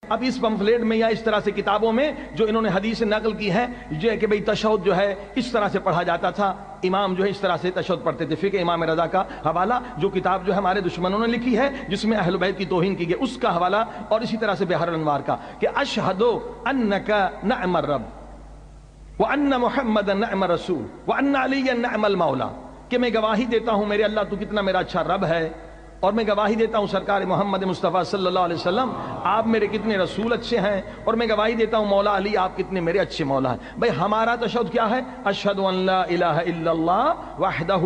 اب اس پمفلیٹ میں یا اس طرح سے کتابوں میں جو انہوں نے حدیث نقل کی ہے جو کہ بھئی تشہد جو ہے اس طرح سے پڑھا جاتا تھا، امام جو ہے اس طرح سے تشہد پڑھتے تھے۔ فقہ امام رضا کا حوالہ جو کتاب جو ہے ہمارے دشمنوں نے لکھی ہے جس میں اہل بیت کی توہین کی گئی، اس کا حوالہ، اور اسی طرح سے بحر الانوار کا کہ اشہد انک نعم الرب وان محمد نعم الرسول وان علی نعم المولا، کہ میں گواہی دیتا ہوں میرے اللہ تو کتنا میرا اچھا رب ہے، اور میں گواہی دیتا ہوں سرکار محمد مصطفیٰ صلی اللہ علیہ وسلم آپ میرے کتنے رسول اچھے ہیں، اور میں گواہی دیتا ہوں مولا علی آپ کتنے میرے اچھے مولا ہیں۔ بھئی ہمارا تشہد کیا ہے؟ اشہد ان لا الہ الا اللہ وحدہ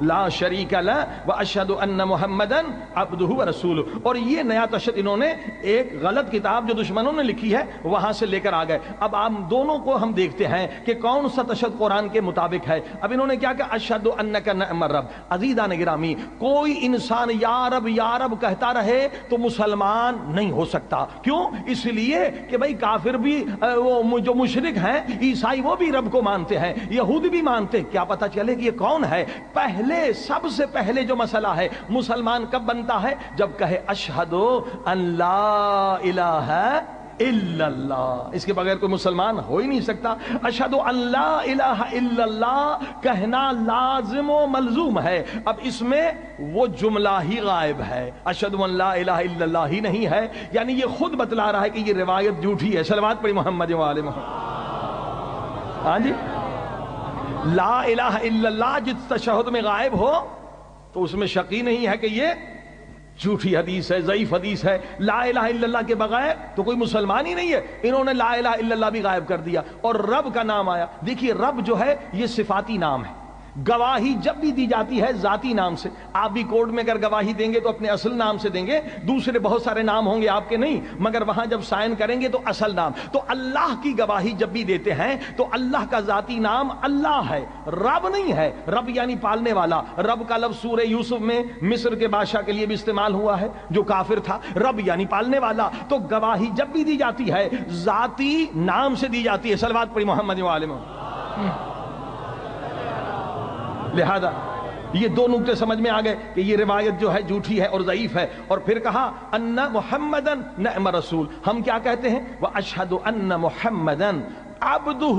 لا شریک لہ واشہد ان محمدا عبدہ ورسولہ۔ اور یہ نیا تشہد انہوں نے ایک غلط کتاب جو دشمنوں نے لکھی ہے وہاں سے لے کر آ گئے۔ اب آپ دونوں کو ہم دیکھتے ہیں کہ کون سا تشہد قرآن کے مطابق ہے۔ اب انہوں نے کیا کہا؟ اشہد انک نعم الرب۔ عزیزان گرامی، کوئی انسان یا رب کہتا رہے تو مسلمان نہیں ہو سکتا۔ کیوں؟ اس لیے کہ بھئی کافر بھی وہ جو مشرک ہیں، عیسائی وہ بھی رب کو مانتے ہیں، یہود بھی مانتے ہیں۔ کیا پتہ چلے کہ یہ کون ہے؟ پہلے سب سے پہلے جو مسئلہ ہے مسلمان کب بنتا ہے؟ جب کہے اشہد ان لا الہ الا اللہ۔ اس کے بغیر کوئی مسلمان ہو ہی نہیں سکتا۔ اشہد ان لا الہ الا اللہ کہنا لازم و ملزوم ہے۔ اب اس میں وہ جملہ ہی غائب ہے، اشہد ان لا الہ الا اللہ ہی نہیں ہے، یعنی یہ خود بتلا رہا ہے کہ یہ روایت جھوٹی ہے۔ صلوات پڑھی محمد و آل محمد۔ ہاں جی، لا الہ الا اللہ جس تشہد میں غائب ہو تو اس میں شک ہی نہیں ہے کہ یہ جھوٹی حدیث ہے، ضعیف حدیث ہے۔ لا الہ الا اللہ کے بغیر تو کوئی مسلمان ہی نہیں ہے۔ انہوں نے لا الہ الا اللہ بھی غائب کر دیا اور رب کا نام آیا۔ دیکھیے رب جو ہے یہ صفاتی نام ہے، گواہی جب بھی دی جاتی ہے ذاتی نام سے۔ آپ بھی کورٹ میں اگر گواہی دیں گے تو اپنے اصل نام سے دیں گے، دوسرے بہت سارے نام ہوں گے آپ کے نہیں، مگر وہاں جب سائن کریں گے تو اصل نام۔ تو اللہ کی گواہی جب بھی دیتے ہیں تو اللہ کا ذاتی نام اللہ ہے، رب نہیں ہے۔ رب یعنی پالنے والا۔ رب کا لفظ سورہ یوسف میں مصر کے بادشاہ کے لیے بھی استعمال ہوا ہے جو کافر تھا۔ رب یعنی پالنے والا۔ تو گواہی جب بھی دی جاتی ہے ذاتی نام سے دی جاتی ہے۔ صلوات پڑھی محمد و آل محمد۔ لہذا یہ دو نکتے سمجھ میں آ گئے کہ یہ روایت جو ہے جھوٹی ہے اور ضعیف ہے۔ اور پھر کہا ان محمدا نعم رسول، ہم کیا کہتے ہیں؟ واشہد ان محمدا عبدہ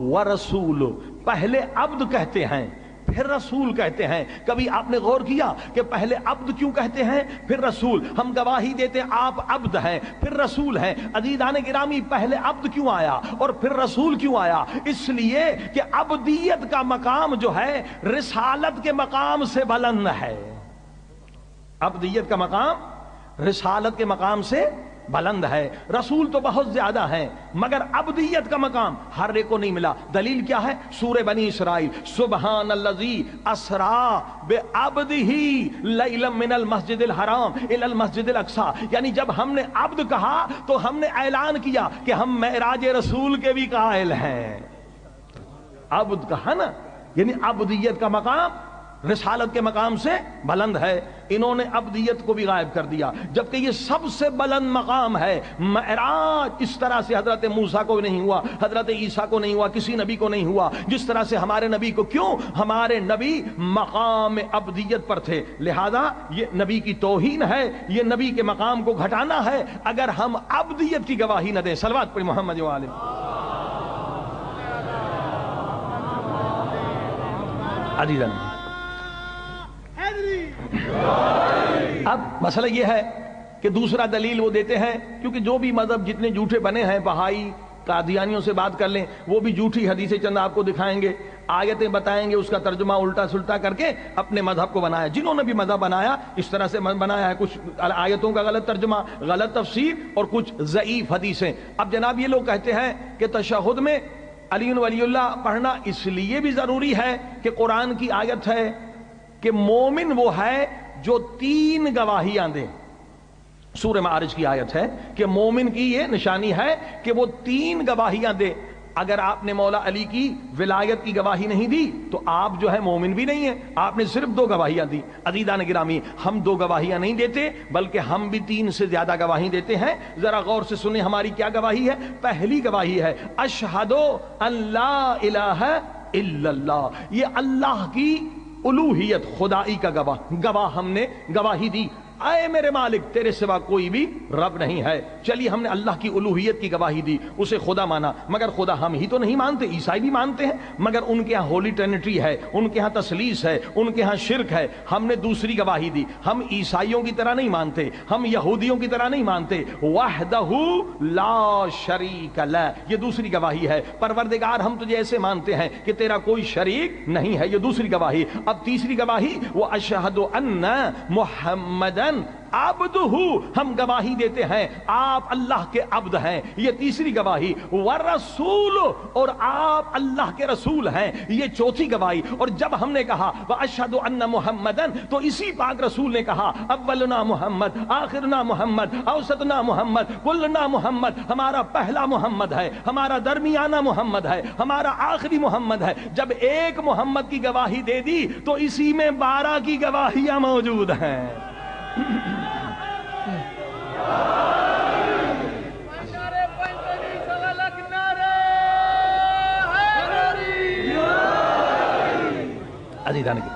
ورسولہ۔ پہلے عبد کہتے ہیں پھر رسول کہتے ہیں۔ کبھی آپ نے غور کیا کہ پہلے عبد کیوں کہتے ہیں پھر رسول؟ ہم گواہی دیتے ہیں آپ عبد ہیں پھر رسول ہیں۔ عزیزان گرامی، پہلے عبد کیوں آیا اور پھر رسول کیوں آیا؟ اس لیے کہ عبدیت کا مقام جو ہے رسالت کے مقام سے بلند ہے۔ عبدیت کا مقام رسالت کے مقام سے بلند ہے۔ رسول تو بہت زیادہ ہیں مگر عبدیت کا مقام ہر ایک کو نہیں ملا۔ دلیل کیا ہے؟ سورہ بنی اسرائیل، سبحان الذی اسریٰ بعبدہ لیلا من المسجد الحرام الی المسجد الاقصی۔ یعنی جب ہم نے عبد کہا تو ہم نے اعلان کیا کہ ہم معراج رسول کے بھی قائل ہیں۔ عبد کہا نا، یعنی عبدیت کا مقام رسالت کے مقام سے بلند ہے۔ انہوں نے عبدیت کو بھی غائب کر دیا، جبکہ یہ سب سے بلند مقام ہے۔ معراج اس طرح سے حضرت موسیٰ کو نہیں ہوا، حضرت عیسیٰ کو نہیں ہوا، کسی نبی کو نہیں ہوا جس طرح سے ہمارے نبی کو۔ کیوں؟ ہمارے نبی مقام عبدیت پر تھے، لہذا یہ نبی کی توہین ہے، یہ نبی کے مقام کو گھٹانا ہے اگر ہم عبدیت کی گواہی نہ دیں۔ صلوات پڑھی محمد و آل عزیزاً۔ اب مسئلہ یہ ہے کہ دوسرا دلیل وہ دیتے ہیں، کیونکہ جو بھی مذہب جتنے جھوٹے بنے ہیں، بہائی قادیانیوں سے بات کر لیں، وہ بھی جھوٹی حدیثیں چند آپ کو دکھائیں گے، آیتیں بتائیں گے، اس کا ترجمہ الٹا سلٹا کر کے اپنے مذہب کو بنایا۔ جنہوں نے بھی مذہب بنایا اس طرح سے بنایا ہے، کچھ آیتوں کا غلط ترجمہ، غلط تفسیر اور کچھ ضعیف حدیثیں۔ اب جناب یہ لوگ کہتے ہیں کہ تشہد میں علی ولی اللہ پڑھنا اس لیے بھی ضروری ہے کہ قرآن کی آیت ہے کہ مومن وہ ہے جو 3 گواہیاں دے۔ سورہ معارج کی آیت ہے کہ مومن کی یہ نشانی ہے کہ وہ 3 گواہیاں دے۔ اگر آپ نے مولا علی کی ولایت کی گواہی نہیں دی تو آپ جو ہے مومن بھی نہیں ہیں، آپ نے صرف 2 گواہیاں دی۔ عزیزان گرامی، ہم 2 گواہیاں نہیں دیتے بلکہ ہم بھی 3 سے زیادہ گواہی دیتے ہیں۔ ذرا غور سے سنیں ہماری کیا گواہی ہے۔ پہلی گواہی ہے اشہد ان لا الہ الا اللہ، یہ اللہ کی الوہیت، خدائی کا گواہ ہم نے گواہی دی۔ اے میرے مالک تیرے سوا کوئی بھی رب نہیں ہے. چلیے ہم نے اللہ کی الوہیت کی گواہی دی, اسے خدا مانا, مگر خدا ہم ہی تو نہیں مانتے, عیسائی بھی مانتے ہیں, مگر ان کے ہاں ہولی ٹرینٹی ہے, ان کے ہاں تثلیث ہے, ان کے ہاں شرک ہے. ہم نے دوسری گواہی دی, ہم عیسائیوں کی طرح نہیں مانتے, ہم یہودیوں کی طرح نہیں مانتے, وحدہ لا شریک لہ, یہ دوسری گواہی ہے. پروردگار ہم تجھے ایسے مانتے ہیں کہ تیرا کوئی شریک نہیں ہے, یہ دوسری گواہی. اب تیسری گواہی واشہد ان محمدن عبدہ, ہم گواہی دیتے ہیں آپ اللہ کے عبد ہیں, یہ تیسری گواہی. ورسول, اور آپ اللہ کے رسول ہیں, یہ چوتھی گواہی. اور جب ہم نے کہا واشہد ان محمدن, تو اسی پاک رسول نے کہا اولنا محمد, آخرنا محمد, اوسطنا محمد, کلنا محمد, ہمارا پہلا محمد ہے, ہمارا درمیانہ محمد ہے, ہمارا آخری محمد ہے. جب ایک محمد کی گواہی دے دی تو اسی میں 12 کی گواہیاں موجود ہیں. عزیزان کی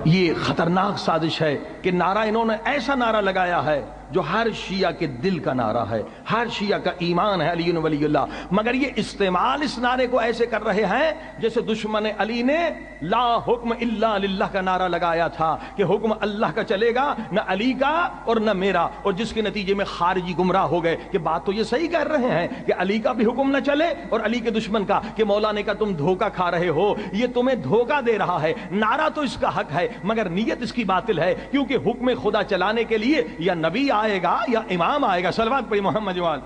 یہ خطرناک سازش ہے کہ نعرہ انہوں نے ایسا نعرہ لگایا ہے جو ہر شیعہ کے دل کا نعرہ ہے, ہر شیعہ کا ایمان ہے علی ولی اللہ, مگر یہ استعمال اس نعرے کو ایسے کر رہے ہیں جیسے دشمن علی نے لا حکم الا للہ کا نعرہ لگایا تھا کہ حکم اللہ کا چلے گا, نہ علی کا اور نہ میرا, اور جس کے نتیجے میں خارجی گمراہ ہو گئے. کہ بات تو یہ صحیح کر رہے ہیں کہ علی کا بھی حکم نہ چلے اور علی کے دشمن کا, کہ مولا نے کہا تم دھوکہ کھا رہے ہو, یہ تمہیں دھوکہ دے رہا ہے. نعرہ تو اس کا حق ہے مگر نیت اس کی باطل ہے, کیونکہ حکم خدا چلانے کے لیے یا نبی آئے گا یا امام آئے گا. صلوات پڑھی محمد جوال.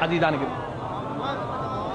عزیزان کے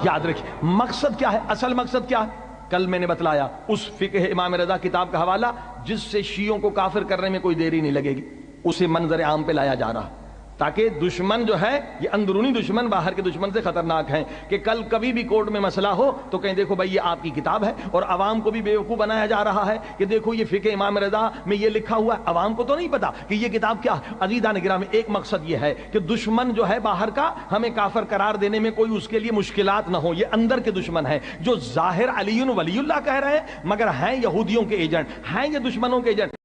یاد رکھیں مقصد کیا ہے, اصل مقصد کیا ہے. کل میں نے بتلایا اس فقہ امام رضا کتاب کا حوالہ جس سے شیعوں کو کافر کرنے میں کوئی دیری نہیں لگے گی, اسے منظر عام پہ لایا جا رہا تاکہ دشمن جو ہے یہ اندرونی دشمن باہر کے دشمن سے خطرناک ہیں, کہ کل کبھی بھی کورٹ میں مسئلہ ہو تو کہیں دیکھو بھائی یہ آپ کی کتاب ہے, اور عوام کو بھی بیوقوف بنایا جا رہا ہے کہ دیکھو یہ فقہ امام رضا میں یہ لکھا ہوا ہے, عوام کو تو نہیں پتا کہ یہ کتاب کیا ہے. عزیزان گرامی ایک مقصد یہ ہے کہ دشمن جو ہے باہر کا ہمیں کافر قرار دینے میں کوئی اس کے لیے مشکلات نہ ہو. یہ اندر کے دشمن ہیں جو ظاہر علی ولی اللہ کہہ رہے ہیں مگر ہیں یہودیوں کے ایجنٹ, ہیں یہ دشمنوں کے ایجنٹ.